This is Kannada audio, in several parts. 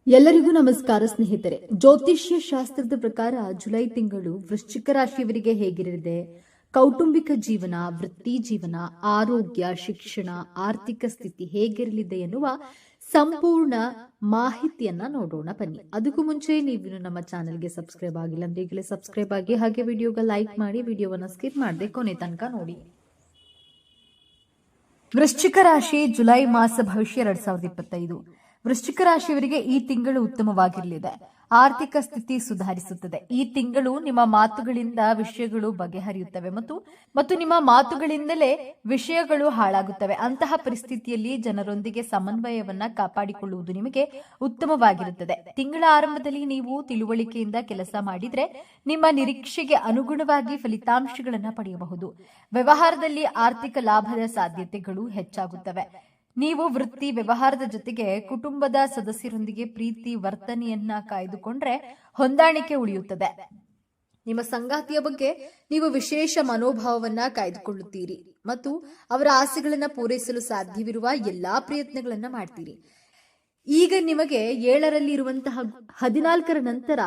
ಎಲ್ಲರಿಗೂ ನಮಸ್ಕಾರ ಸ್ನೇಹಿತರೆ. ಜ್ಯೋತಿಷ್ಯ ಶಾಸ್ತ್ರದ ಪ್ರಕಾರ ಜುಲೈ ತಿಂಗಳು ವೃಶ್ಚಿಕ ರಾಶಿಯವರಿಗೆ ಹೇಗಿರಲಿದೆ, ಕೌಟುಂಬಿಕ ಜೀವನ, ವೃತ್ತಿ ಜೀವನ, ಆರೋಗ್ಯ, ಶಿಕ್ಷಣ, ಆರ್ಥಿಕ ಸ್ಥಿತಿ ಹೇಗಿರಲಿದೆ ಎನ್ನುವ ಸಂಪೂರ್ಣ ಮಾಹಿತಿಯನ್ನ ನೋಡೋಣ ಬನ್ನಿ. ಅದಕ್ಕೂ ಮುಂಚೆ ನೀವು ನಮ್ಮ ಚಾನೆಲ್ಗೆ ಸಬ್ಸ್ಕ್ರೈಬ್ ಆಗಿಲ್ಲ ಅಂದ್ರೆ ಈಗಲೇ ಸಬ್ಸ್ಕ್ರೈಬ್ ಆಗಿ, ಹಾಗೆ ವಿಡಿಯೋಗೆ ಲೈಕ್ ಮಾಡಿ, ವಿಡಿಯೋವನ್ನ ಸ್ಕಿಪ್ ಮಾಡದೆ ಕೊನೆ ತನಕ ನೋಡಿ. ವೃಶ್ಚಿಕ ರಾಶಿ ಜುಲೈ ಮಾಸ ಭವಿಷ್ಯ 2025. ವೃಶ್ಚಿಕ ರಾಶಿಯವರಿಗೆ ಈ ತಿಂಗಳು ಉತ್ತಮವಾಗಿರಲಿದೆ. ಆರ್ಥಿಕ ಸ್ಥಿತಿ ಸುಧಾರಿಸುತ್ತದೆ. ಈ ತಿಂಗಳು ನಿಮ್ಮ ಮಾತುಗಳಿಂದ ವಿಷಯಗಳು ಬಗೆಹರಿಯುತ್ತವೆ ಮತ್ತು ನಿಮ್ಮ ಮಾತುಗಳಿಂದಲೇ ವಿಷಯಗಳು ಹಾಳಾಗುತ್ತವೆ. ಅಂತಹ ಪರಿಸ್ಥಿತಿಯಲ್ಲಿ ಜನರೊಂದಿಗೆ ಸಮನ್ವಯವನ್ನ ಕಾಪಾಡಿಕೊಳ್ಳುವುದು ನಿಮಗೆ ಉತ್ತಮವಾಗಿರುತ್ತದೆ. ತಿಂಗಳ ಆರಂಭದಲ್ಲಿ ನೀವು ತಿಳುವಳಿಕೆಯಿಂದ ಕೆಲಸ ಮಾಡಿದ್ರೆ ನಿಮ್ಮ ನಿರೀಕ್ಷೆಗೆ ಅನುಗುಣವಾಗಿ ಫಲಿತಾಂಶಗಳನ್ನು ಪಡೆಯಬಹುದು. ವ್ಯವಹಾರದಲ್ಲಿ ಆರ್ಥಿಕ ಲಾಭದ ಸಾಧ್ಯತೆಗಳು ಹೆಚ್ಚಾಗುತ್ತವೆ. ನೀವು ವೃತ್ತಿ ವ್ಯವಹಾರದ ಜೊತೆಗೆ ಕುಟುಂಬದ ಸದಸ್ಯರೊಂದಿಗೆ ಪ್ರೀತಿ ವರ್ತನೆಯನ್ನ ಕಾಯ್ದುಕೊಂಡ್ರೆ ಹೊಂದಾಣಿಕೆ ಉಳಿಯುತ್ತದೆ. ನಿಮ್ಮ ಸಂಗಾತಿಯ ಬಗ್ಗೆ ನೀವು ವಿಶೇಷ ಮನೋಭಾವವನ್ನ ಕಾಯ್ದುಕೊಳ್ಳುತ್ತೀರಿ ಮತ್ತು ಅವರ ಆಸೆಗಳನ್ನ ಪೂರೈಸಲು ಸಾಧ್ಯವಿರುವ ಎಲ್ಲಾ ಪ್ರಯತ್ನಗಳನ್ನ ಮಾಡ್ತೀರಿ. ಈಗ ನಿಮಗೆ 7ರಲ್ಲಿ ಇರುವಂತಹ 14ರ ನಂತರ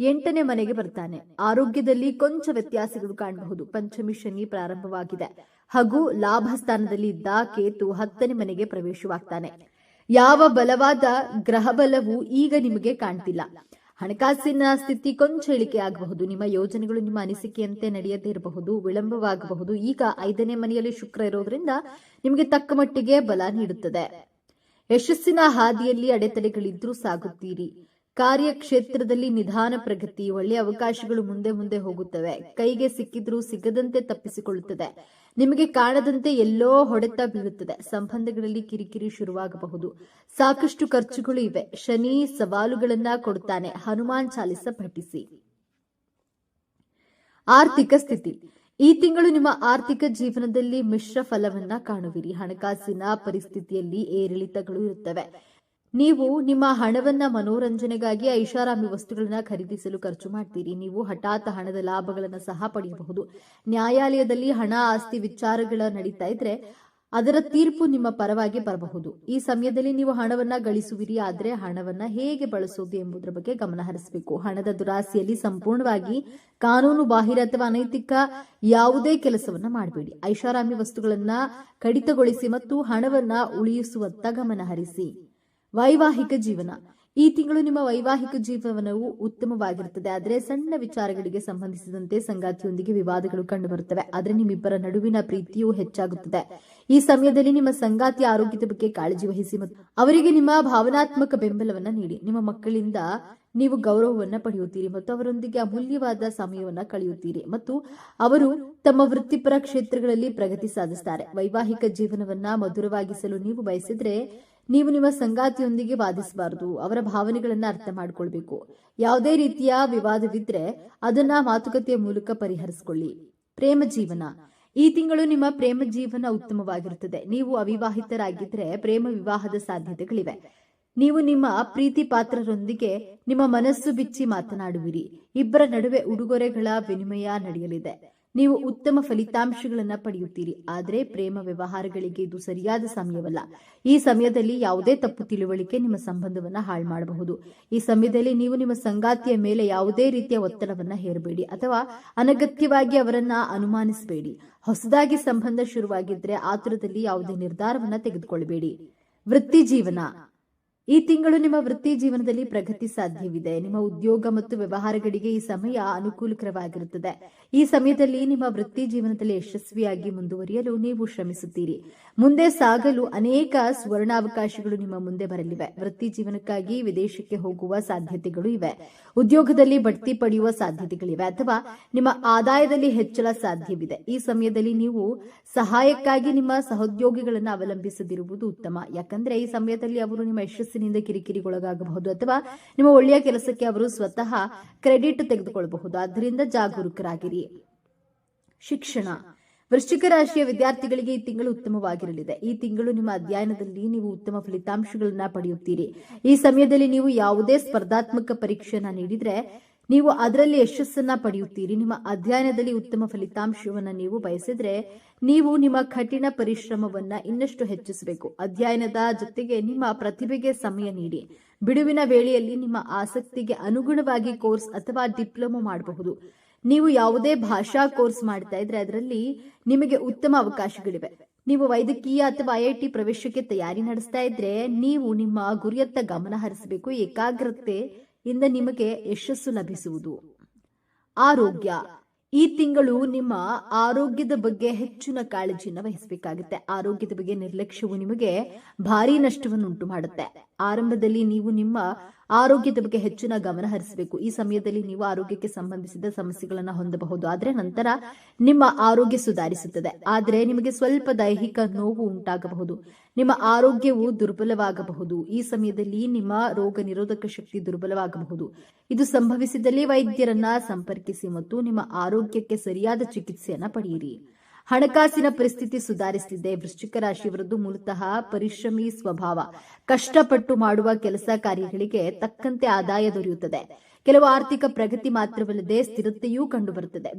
8ನೇ ಮನೆಗೆ ಬರ್ತಾನೆ. ಆರೋಗ್ಯದಲ್ಲಿ ಕೊಂಚ ವ್ಯತ್ಯಾಸಗಳು ಕಾಣಬಹುದು. ಪಂಚಮಿ ಶನಿ ಪ್ರಾರಂಭವಾಗಿದೆ ಹಾಗೂ ಲಾಭ ಸ್ಥಾನದಲ್ಲಿ ಇದ್ದ ಕೇತು 10ನೇ ಮನೆಗೆ ಪ್ರವೇಶವಾಗ್ತಾನೆ. ಯಾವ ಬಲವಾದ ಗ್ರಹ ಬಲವು ಈಗ ನಿಮಗೆ ಕಾಣ್ತಿಲ್ಲ. ಹಣಕಾಸಿನ ಸ್ಥಿತಿ ಕೊಂಚ ಇಳಿಕೆ ಆಗಬಹುದು. ನಿಮ್ಮ ಯೋಜನೆಗಳು ನಿಮ್ಮ ಅನಿಸಿಕೆಯಂತೆ ನಡೆಯದೇ ಇರಬಹುದು, ವಿಳಂಬವಾಗಬಹುದು. ಈಗ 5ನೇ ಮನೆಯಲ್ಲಿ ಶುಕ್ರ ಇರೋದ್ರಿಂದ ನಿಮಗೆ ತಕ್ಕ ಮಟ್ಟಿಗೆ ಬಲ ನೀಡುತ್ತದೆ. ಯಶಸ್ಸಿನ ಹಾದಿಯಲ್ಲಿ ಅಡೆತಡೆಗಳಿದ್ರೂ ಸಾಗುತ್ತೀರಿ. ಕಾರ್ಯಕ್ಷೇತ್ರದಲ್ಲಿ ನಿಧಾನ ಪ್ರಗತಿ, ಒಳ್ಳೆಯ ಅವಕಾಶಗಳು ಮುಂದೆ ಮುಂದೆ ಹೋಗುತ್ತವೆ. ಕೈಗೆ ಸಿಕ್ಕಿದ್ರೂ ಸಿಗದಂತೆ ತಪ್ಪಿಸಿಕೊಳ್ಳುತ್ತದೆ. ನಿಮಗೆ ಕಾಣದಂತೆ ಎಲ್ಲೋ ಹೊಡೆತ ಬೀಳುತ್ತದೆ. ಸಂಬಂಧಗಳಲ್ಲಿ ಕಿರಿಕಿರಿ ಶುರುವಾಗಬಹುದು. ಸಾಕಷ್ಟು ಖರ್ಚುಗಳು ಇವೆ. ಶನಿ ಸವಾಲುಗಳನ್ನ ಕೊಡುತ್ತಾನೆ. ಹನುಮಾನ್ ಚಾಲಿಸ ಪಠಿಸಿ. ಆರ್ಥಿಕ ಸ್ಥಿತಿ. ಈ ತಿಂಗಳು ನಿಮ್ಮ ಆರ್ಥಿಕ ಜೀವನದಲ್ಲಿ ಮಿಶ್ರ ಫಲವನ್ನ ಕಾಣುವಿರಿ. ಹಣಕಾಸಿನ ಪರಿಸ್ಥಿತಿಯಲ್ಲಿ ಏರಿಳಿತಗಳು ಇರುತ್ತವೆ. ನೀವು ನಿಮ್ಮ ಹಣವನ್ನ ಮನೋರಂಜನೆಗಾಗಿ ಐಷಾರಾಮಿ ವಸ್ತುಗಳನ್ನ ಖರೀದಿಸಲು ಖರ್ಚು ಮಾಡ್ತೀರಿ. ನೀವು ಹಠಾತ್ ಹಣದ ಲಾಭಗಳನ್ನು ಸಹ ಪಡೆಯಬಹುದು. ನ್ಯಾಯಾಲಯದಲ್ಲಿ ಹಣ ಆಸ್ತಿ ವಿಚಾರಗಳ ನಡೀತಾ ಇದ್ರೆ ಅದರ ತೀರ್ಪು ನಿಮ್ಮ ಪರವಾಗಿ ಬರಬಹುದು. ಈ ಸಮಯದಲ್ಲಿ ನೀವು ಹಣವನ್ನ ಗಳಿಸುವಿರಿ. ಆದ್ರೆ ಹಣವನ್ನ ಹೇಗೆ ಬಳಸೋದು ಎಂಬುದರ ಬಗ್ಗೆ ಗಮನ ಹರಿಸಬೇಕು. ಹಣದ ದುರಾಸೆಯಲ್ಲಿ ಸಂಪೂರ್ಣವಾಗಿ ಕಾನೂನು ಬಾಹಿರ ಅಥವಾ ಅನೈತಿಕ ಯಾವುದೇ ಕೆಲಸವನ್ನ ಮಾಡಬೇಡಿ. ಐಷಾರಾಮಿ ವಸ್ತುಗಳನ್ನ ಕಡಿತಗೊಳಿಸಿ ಮತ್ತು ಹಣವನ್ನ ಉಳಿಸುವತ್ತ ಗಮನ ಹರಿಸಿ. ವೈವಾಹಿಕ ಜೀವನ. ಈ ತಿಂಗಳು ನಿಮ್ಮ ವೈವಾಹಿಕ ಜೀವನವು ಉತ್ತಮವಾಗಿರುತ್ತದೆ. ಆದರೆ ಸಣ್ಣ ವಿಚಾರಗಳಿಗೆ ಸಂಬಂಧಿಸಿದಂತೆ ಸಂಗಾತಿಯೊಂದಿಗೆ ವಿವಾದಗಳು ಕಂಡುಬರುತ್ತವೆ. ಆದರೆ ನಿಮ್ಮಿಬ್ಬರ ನಡುವಿನ ಪ್ರೀತಿಯೂ ಹೆಚ್ಚಾಗುತ್ತದೆ. ಈ ಸಮಯದಲ್ಲಿ ನಿಮ್ಮ ಸಂಗಾತಿಯ ಆರೋಗ್ಯದ ಬಗ್ಗೆ ಕಾಳಜಿ ವಹಿಸಿ ಮತ್ತು ಅವರಿಗೆ ನಿಮ್ಮ ಭಾವನಾತ್ಮಕ ಬೆಂಬಲವನ್ನ ನೀಡಿ. ನಿಮ್ಮ ಮಕ್ಕಳಿಂದ ನೀವು ಗೌರವವನ್ನ ಪಡೆಯುತ್ತೀರಿ ಮತ್ತು ಅವರೊಂದಿಗೆ ಅಮೂಲ್ಯವಾದ ಸಮಯವನ್ನ ಕಳೆಯುತ್ತೀರಿ ಮತ್ತು ಅವರು ತಮ್ಮ ವೃತ್ತಿಪರ ಕ್ಷೇತ್ರಗಳಲ್ಲಿ ಪ್ರಗತಿ ಸಾಧಿಸುತ್ತಾರೆ. ವೈವಾಹಿಕ ಜೀವನವನ್ನ ಮಧುರವಾಗಿಸಲು ನೀವು ಬಯಸಿದ್ರೆ ನೀವು ನಿಮ್ಮ ಸಂಗಾತಿಯೊಂದಿಗೆ ವಾದಿಸಬಾರದು. ಅವರ ಭಾವನೆಗಳನ್ನ ಅರ್ಥ ಮಾಡಿಕೊಳ್ಬೇಕು. ಯಾವುದೇ ರೀತಿಯ ವಿವಾದವಿದ್ರೆ ಅದನ್ನ ಮಾತುಕತೆಯ ಮೂಲಕ ಪರಿಹರಿಸಿಕೊಳ್ಳಿ. ಪ್ರೇಮ ಜೀವನ. ಈ ತಿಂಗಳು ನಿಮ್ಮ ಪ್ರೇಮ ಜೀವನ ಉತ್ತಮವಾಗಿರುತ್ತದೆ. ನೀವು ಅವಿವಾಹಿತರಾಗಿದ್ರೆ ಪ್ರೇಮ ವಿವಾಹದ ಸಾಧ್ಯತೆಗಳಿವೆ. ನೀವು ನಿಮ್ಮ ಪ್ರೀತಿ ಪಾತ್ರರೊಂದಿಗೆ ನಿಮ್ಮ ಮನಸ್ಸು ಬಿಚ್ಚಿ ಮಾತನಾಡುವಿರಿ. ಇಬ್ಬರ ನಡುವೆ ಉಡುಗೊರೆಗಳ ವಿನಿಮಯ ನಡೆಯಲಿದೆ. ನೀವು ಉತ್ತಮ ಫಲಿತಾಂಶಗಳನ್ನು ಪಡೆಯುತ್ತೀರಿ. ಆದರೆ ಪ್ರೇಮ ವ್ಯವಹಾರಗಳಿಗೆ ಇದು ಸರಿಯಾದ ಸಮಯವಲ್ಲ. ಈ ಸಮಯದಲ್ಲಿ ಯಾವುದೇ ತಪ್ಪು ತಿಳುವಳಿಕೆ ನಿಮ್ಮ ಸಂಬಂಧವನ್ನ ಹಾಳು ಮಾಡಬಹುದು. ಈ ಸಮಯದಲ್ಲಿ ನೀವು ನಿಮ್ಮ ಸಂಗಾತಿಯ ಮೇಲೆ ಯಾವುದೇ ರೀತಿಯ ಒತ್ತಡವನ್ನ ಹೇರಬೇಡಿ ಅಥವಾ ಅನಗತ್ಯವಾಗಿ ಅವರನ್ನ ಅನುಮಾನಿಸಬೇಡಿ. ಹೊಸದಾಗಿ ಸಂಬಂಧ ಶುರುವಾಗಿದ್ರೆ ಆತುರದಲ್ಲಿ ಯಾವುದೇ ನಿರ್ಧಾರವನ್ನ ತೆಗೆದುಕೊಳ್ಳಬೇಡಿ. ವೃತ್ತಿ ಜೀವನ. ಈ ತಿಂಗಳು ನಿಮ್ಮ ವೃತ್ತಿ ಜೀವನದಲ್ಲಿ ಪ್ರಗತಿ ಸಾಧ್ಯವಿದೆ. ನಿಮ್ಮ ಉದ್ಯೋಗ ಮತ್ತು ವ್ಯವಹಾರಗಳಿಗೆ ಈ ಸಮಯ ಅನುಕೂಲಕರವಾಗಿರುತ್ತದೆ. ಈ ಸಮಯದಲ್ಲಿ ನಿಮ್ಮ ವೃತ್ತಿ ಜೀವನದಲ್ಲಿ ಯಶಸ್ವಿಯಾಗಿ ಮುಂದುವರಿಯಲು ನೀವು ಶ್ರಮಿಸುತ್ತೀರಿ. ಮುಂದೆ ಸಾಗಲು ಅನೇಕ ಸುವರ್ಣಾವಕಾಶಗಳು ನಿಮ್ಮ ಮುಂದೆ ಬರಲಿವೆ. ವೃತ್ತಿ ಜೀವನಕ್ಕಾಗಿ ವಿದೇಶಕ್ಕೆ ಹೋಗುವ ಸಾಧ್ಯತೆಗಳು ಇವೆ. ಉದ್ಯೋಗದಲ್ಲಿ ಬಡ್ತಿ ಪಡೆಯುವ ಸಾಧ್ಯತೆಗಳಿವೆ ಅಥವಾ ನಿಮ್ಮ ಆದಾಯದಲ್ಲಿ ಹೆಚ್ಚಳ ಸಾಧ್ಯವಿದೆ. ಈ ಸಮಯದಲ್ಲಿ ನೀವು ಸಹಾಯಕ್ಕಾಗಿ ನಿಮ್ಮ ಸಹೋದ್ಯೋಗಿಗಳನ್ನು ಅವಲಂಬಿಸದಿರುವುದು ಉತ್ತಮ. ಯಾಕಂದ್ರೆ ಈ ಸಮಯದಲ್ಲಿ ಅವರು ನಿಮ್ಮ ಯಶಸ್ಸಿನಿಂದ ಕಿರಿಕಿರಿಗೊಳಗಾಗಬಹುದು ಅಥವಾ ನಿಮ್ಮ ಒಳ್ಳೆಯ ಕೆಲಸಕ್ಕೆ ಅವರು ಸ್ವತಃ ಕ್ರೆಡಿಟ್ ತೆಗೆದುಕೊಳ್ಳಬಹುದು. ಆದ್ದರಿಂದ ಜಾಗರೂಕರಾಗಿರಿ. ಶಿಕ್ಷಣ. ವೃಶ್ಚಿಕ ರಾಶಿಯ ವಿದ್ಯಾರ್ಥಿಗಳಿಗೆ ಈ ತಿಂಗಳು ಉತ್ತಮವಾಗಿರಲಿದೆ. ಈ ತಿಂಗಳು ನಿಮ್ಮ ಅಧ್ಯಯನದಲ್ಲಿ ನೀವು ಉತ್ತಮ ಫಲಿತಾಂಶಗಳನ್ನ ಪಡೆಯುತ್ತೀರಿ. ಈ ಸಮಯದಲ್ಲಿ ನೀವು ಯಾವುದೇ ಸ್ಪರ್ಧಾತ್ಮಕ ಪರೀಕ್ಷೆಯನ್ನ ನೀಡಿದ್ರೆ ನೀವು ಅದರಲ್ಲಿ ಯಶಸ್ಸನ್ನ ಪಡೆಯುತ್ತೀರಿ. ನಿಮ್ಮ ಅಧ್ಯಯನದಲ್ಲಿ ಉತ್ತಮ ಫಲಿತಾಂಶವನ್ನ ನೀವು ಬಯಸಿದ್ರೆ ನೀವು ನಿಮ್ಮ ಕಠಿಣ ಪರಿಶ್ರಮವನ್ನ ಇನ್ನಷ್ಟು ಹೆಚ್ಚಿಸಬೇಕು. ಅಧ್ಯಯನದ ಜೊತೆಗೆ ನಿಮ್ಮ ಪ್ರತಿಭೆಗೆ ಸಮಯ ನೀಡಿ. ಬಿಡುವಿನ ವೇಳೆಯಲ್ಲಿ ನಿಮ್ಮ ಆಸಕ್ತಿಗೆ ಅನುಗುಣವಾಗಿ ಕೋರ್ಸ್ ಅಥವಾ ಡಿಪ್ಲೊಮಾ ಮಾಡಬಹುದು. ನೀವು ಯಾವುದೇ ಭಾಷಾ ಕೋರ್ಸ್ ಮಾಡ್ತಾ ಇದ್ರೆ ಅದರಲ್ಲಿ ನಿಮಗೆ ಉತ್ತಮ ಅವಕಾಶಗಳಿವೆ. ನೀವು ವೈದ್ಯಕೀಯ ಅಥವಾ IIT ಪ್ರವೇಶಕ್ಕೆ ತಯಾರಿ ನಡೆಸ್ತಾ ಇದ್ರೆ ನೀವು ನಿಮ್ಮ ಗುರಿಯತ್ತ ಗಮನ ಹರಿಸಬೇಕು. ಏಕಾಗ್ರತೆಯಿಂದ ನಿಮಗೆ ಯಶಸ್ಸು ಲಭಿಸುವುದು. ಆರೋಗ್ಯ. ಈ ತಿಂಗಳು ನಿಮ್ಮ ಆರೋಗ್ಯದ ಬಗ್ಗೆ ಹೆಚ್ಚಿನ ಕಾಳಜಿಯನ್ನು ವಹಿಸಬೇಕಾಗುತ್ತೆ. ಆರೋಗ್ಯದ ಬಗ್ಗೆ ನಿರ್ಲಕ್ಷ್ಯವು ನಿಮಗೆ ಭಾರಿ ನಷ್ಟವನ್ನು ಉಂಟು ಮಾಡುತ್ತೆ. ಆರಂಭದಲ್ಲಿ ನೀವು ನಿಮ್ಮ ಆರೋಗ್ಯದ ಬಗ್ಗೆ ಹೆಚ್ಚಿನ ಗಮನ ಹರಿಸಬೇಕು. ಈ ಸಮಯದಲ್ಲಿ ನೀವು ಆರೋಗ್ಯಕ್ಕೆ ಸಂಬಂಧಿಸಿದ ಸಮಸ್ಯೆಗಳನ್ನು ಹೊಂದಬಹುದು, ಆದರೆ ನಂತರ ನಿಮ್ಮ ಆರೋಗ್ಯ ಸುಧಾರಿಸುತ್ತದೆ. ಆದರೆ ನಿಮಗೆ ಸ್ವಲ್ಪ ದೈಹಿಕ ನೋವು ಉಂಟಾಗಬಹುದು. ನಿಮ್ಮ ಆರೋಗ್ಯವು ದುರ್ಬಲವಾಗಬಹುದು. ಈ ಸಮಯದಲ್ಲಿ ನಿಮ್ಮ ರೋಗ ನಿರೋಧಕ ಶಕ್ತಿ ದುರ್ಬಲವಾಗಬಹುದು. ಇದು ಸಂಭವಿಸಿದಲ್ಲಿ ವೈದ್ಯರನ್ನ ಸಂಪರ್ಕಿಸಿ ಮತ್ತು ನಿಮ್ಮ ಆರೋಗ್ಯಕ್ಕೆ ಸರಿಯಾದ ಚಿಕಿತ್ಸೆಯನ್ನ ಪಡೆಯಿರಿ. ಹಣಕಾಸಿನ ಪರಿಸ್ಥಿತಿ ಸುಧಾರಿಸುತ್ತಿದೆ. ವೃಶ್ಚಿಕ ರಾಶಿಯವರದ್ದು ಮೂಲತಃ ಪರಿಶ್ರಮಿ ಸ್ವಭಾವ. ಕಷ್ಟಪಟ್ಟು ಮಾಡುವ ಕೆಲಸ ಕಾರ್ಯಗಳಿಗೆ ತಕ್ಕಂತೆ ಆದಾಯ ದೊರೆಯುತ್ತದೆ. ಕೆಲವು ಆರ್ಥಿಕ ಪ್ರಗತಿ ಮಾತ್ರವಲ್ಲದೆ ಸ್ಥಿರತೆಯೂ ಕಂಡುಬರುತ್ತದೆ.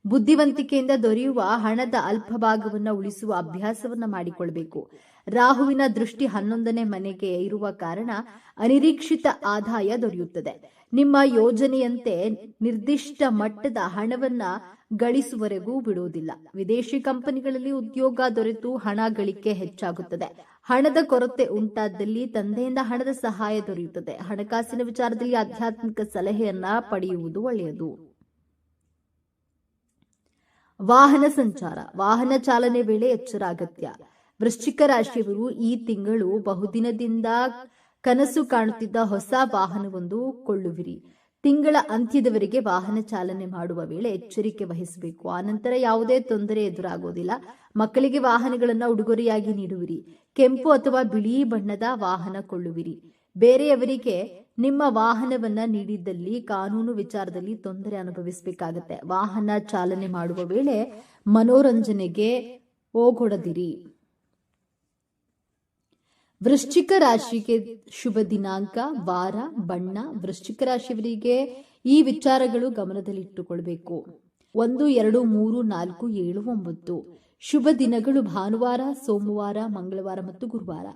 ಬುದ್ಧಿವಂತಿಕೆಯಿಂದ ದೊರೆಯುವ ಹಣದ ಅಲ್ಪ ಭಾಗವನ್ನು ಉಳಿಸುವ ಅಭ್ಯಾಸವನ್ನ ಮಾಡಿಕೊಳ್ಳಬೇಕು. ರಾಹುವಿನ ದೃಷ್ಟಿ 11ನೇ ಮನೆಗೆ ಇರುವ ಕಾರಣ ಅನಿರೀಕ್ಷಿತ ಆದಾಯ ದೊರೆಯುತ್ತದೆ. ನಿಮ್ಮ ಯೋಜನೆಯಂತೆ ನಿರ್ದಿಷ್ಟ ಮಟ್ಟದ ಹಣವನ್ನ ಗಳಿಸುವವರೆಗೂ ಬಿಡುವುದಿಲ್ಲ. ವಿದೇಶಿ ಕಂಪನಿಗಳಲ್ಲಿ ಉದ್ಯೋಗ ದೊರೆತು ಹಣ ಗಳಿಕೆ ಹೆಚ್ಚಾಗುತ್ತದೆ. ಹಣದ ಕೊರತೆ ಉಂಟಾದಲ್ಲಿ ತಂದೆಯಿಂದ ಹಣದ ಸಹಾಯ ದೊರೆಯುತ್ತದೆ. ಹಣಕಾಸಿನ ವಿಚಾರದಲ್ಲಿ ಆಧ್ಯಾತ್ಮಿಕ ಸಲಹೆಯನ್ನ ಪಡೆಯುವುದು ಒಳ್ಳೆಯದು. ವಾಹನ ಸಂಚಾರ. ವಾಹನ ಚಾಲನೆ ವೇಳೆ ಎಚ್ಚರ ಅಗತ್ಯ. ವೃಶ್ಚಿಕ ರಾಶಿಯವರು ಈ ತಿಂಗಳು ಬಹುದಿನದಿಂದ ಕನಸು ಕಾಣುತ್ತಿದ್ದ ಹೊಸ ವಾಹನವೊಂದು ಕೊಳ್ಳುವಿರಿ. ತಿಂಗಳ ಅಂತ್ಯದವರೆಗೆ ವಾಹನ ಚಾಲನೆ ಮಾಡುವ ವೇಳೆ ಎಚ್ಚರಿಕೆ ವಹಿಸಬೇಕು. ಆನಂತರ ಯಾವುದೇ ತೊಂದರೆ ಎದುರಾಗುವುದಿಲ್ಲ. ಮಕ್ಕಳಿಗೆ ವಾಹನಗಳನ್ನು ಉಡುಗೊರೆಯಾಗಿ ನೀಡುವಿರಿ. ಕೆಂಪು ಅಥವಾ ಬಿಳಿ ಬಣ್ಣದ ವಾಹನ ಕೊಳ್ಳುವಿರಿ. ಬೇರೆಯವರಿಗೆ ನಿಮ್ಮ ವಾಹನವನ್ನ ನೀಡಿದ್ದಲ್ಲಿ ಕಾನೂನು ವಿಚಾರದಲ್ಲಿ ತೊಂದರೆ ಅನುಭವಿಸಬೇಕಾಗತ್ತೆ. ವಾಹನ ಚಾಲನೆ ಮಾಡುವ ವೇಳೆ ಮನೋರಂಜನೆಗೆ ಓಗೊಡದಿರಿ. ವೃಶ್ಚಿಕ ರಾಶಿಗೆ ಶುಭ ದಿನಾಂಕ, ವಾರ, ಬಣ್ಣ. ವೃಶ್ಚಿಕ ರಾಶಿಯವರಿಗೆ ಈ ವಿಚಾರಗಳು ಗಮನದಲ್ಲಿಟ್ಟುಕೊಳ್ಬೇಕು. 1, 2, 3, 4, 7, 9. ಶುಭ ದಿನಗಳು ಭಾನುವಾರ, ಸೋಮವಾರ, ಮಂಗಳವಾರ ಮತ್ತು ಗುರುವಾರ.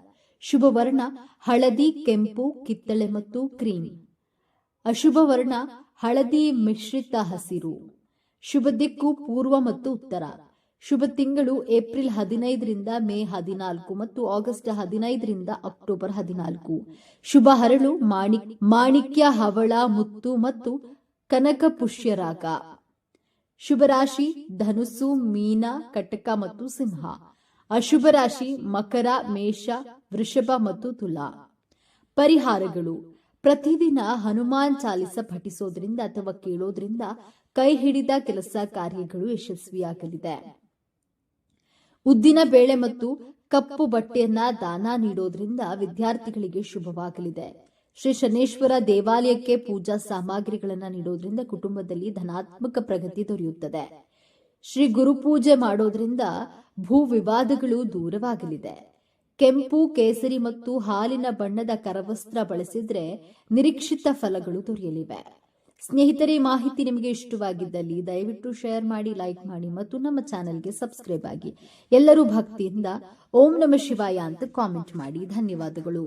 ಶುಭ ವರ್ಣ ಹಳದಿ, ಕೆಂಪು, ಕಿತ್ತಳೆ ಮತ್ತು ಕ್ರೀಮ್. ಅಶುಭ ವರ್ಣ ಹಳದಿ ಮಿಶ್ರಿತ ಹಸಿರು. ಶುಭ ದಿಕ್ಕು ಪೂರ್ವ ಮತ್ತು ಉತ್ತರ. ಶುಭ ತಿಂಗಳು ಏಪ್ರಿಲ್ 15ರಿಂದ ಮೇ 14 ಮತ್ತು ಆಗಸ್ಟ್ 15ರಿಂದ ಅಕ್ಟೋಬರ್ 14. ಶುಭ ಹರಳು ಮಾಣಿಕ್ಯ, ಹವಳ, ಮುತ್ತು ಮತ್ತು ಕನಕ ಪುಷ್ಯರಾಗ. ಶುಭ ರಾಶಿ ಧನುಸ್ಸು, ಮೀನ, ಕಟಕ ಮತ್ತು ಸಿಂಹ. ಅಶುಭ ರಾಶಿ ಮಕರ, ಮೇಷ, ವೃಷಭ ಮತ್ತು ತುಲಾ. ಪರಿಹಾರಗಳು. ಪ್ರತಿದಿನ ಹನುಮಾನ್ ಚಾಲಿಸ ಪಠಿಸೋದ್ರಿಂದ ಅಥವಾ ಕೇಳೋದ್ರಿಂದ ಕೈ ಹಿಡಿದ ಕೆಲಸ ಕಾರ್ಯಗಳು ಯಶಸ್ವಿಯಾಗಲಿದೆ. ಉದ್ದಿನ ಬೇಳೆ ಮತ್ತು ಕಪ್ಪು ಬಟ್ಟೆಯನ್ನ ದಾನ ನೀಡೋದ್ರಿಂದ ವಿದ್ಯಾರ್ಥಿಗಳಿಗೆ ಶುಭವಾಗಲಿದೆ. ಶ್ರೀ ಶನೇಶ್ವರ ದೇವಾಲಯಕ್ಕೆ ಪೂಜಾ ಸಾಮಗ್ರಿಗಳನ್ನು ನೀಡೋದ್ರಿಂದ ಕುಟುಂಬದಲ್ಲಿ ಧನಾತ್ಮಕ ಪ್ರಗತಿ ದೊರೆಯುತ್ತದೆ. ಶ್ರೀ ಗುರುಪೂಜೆ ಮಾಡೋದ್ರಿಂದ ಭೂ ವಿವಾದಗಳು ದೂರವಾಗಲಿದೆ. ಕೆಂಪು, ಕೇಸರಿ ಮತ್ತು ಹಾಲಿನ ಬಣ್ಣದ ಕರವಸ್ತ್ರ ಬಳಸಿದ್ರೆ ನಿರೀಕ್ಷಿತ ಫಲಗಳು ದೊರೆಯಲಿವೆ. ಸ್ನೇಹಿತರೆ, ಮಾಹಿತಿ ನಿಮಗೆ ಇಷ್ಟವಾಗಿದ್ದಲ್ಲಿ ದಯವಿಟ್ಟು ಶೇರ್ ಮಾಡಿ, ಲೈಕ್ ಮಾಡಿ ಮತ್ತು ನಮ್ಮ ಚಾನೆಲ್ಗೆ ಸಬ್ಸ್ಕ್ರೈಬ್ ಆಗಿ. ಎಲ್ಲರೂ ಭಕ್ತಿಯಿಂದ ಓಂ ನಮಃ ಶಿವಾಯ ಅಂತ ಕಾಮೆಂಟ್ ಮಾಡಿ. ಧನ್ಯವಾದಗಳು.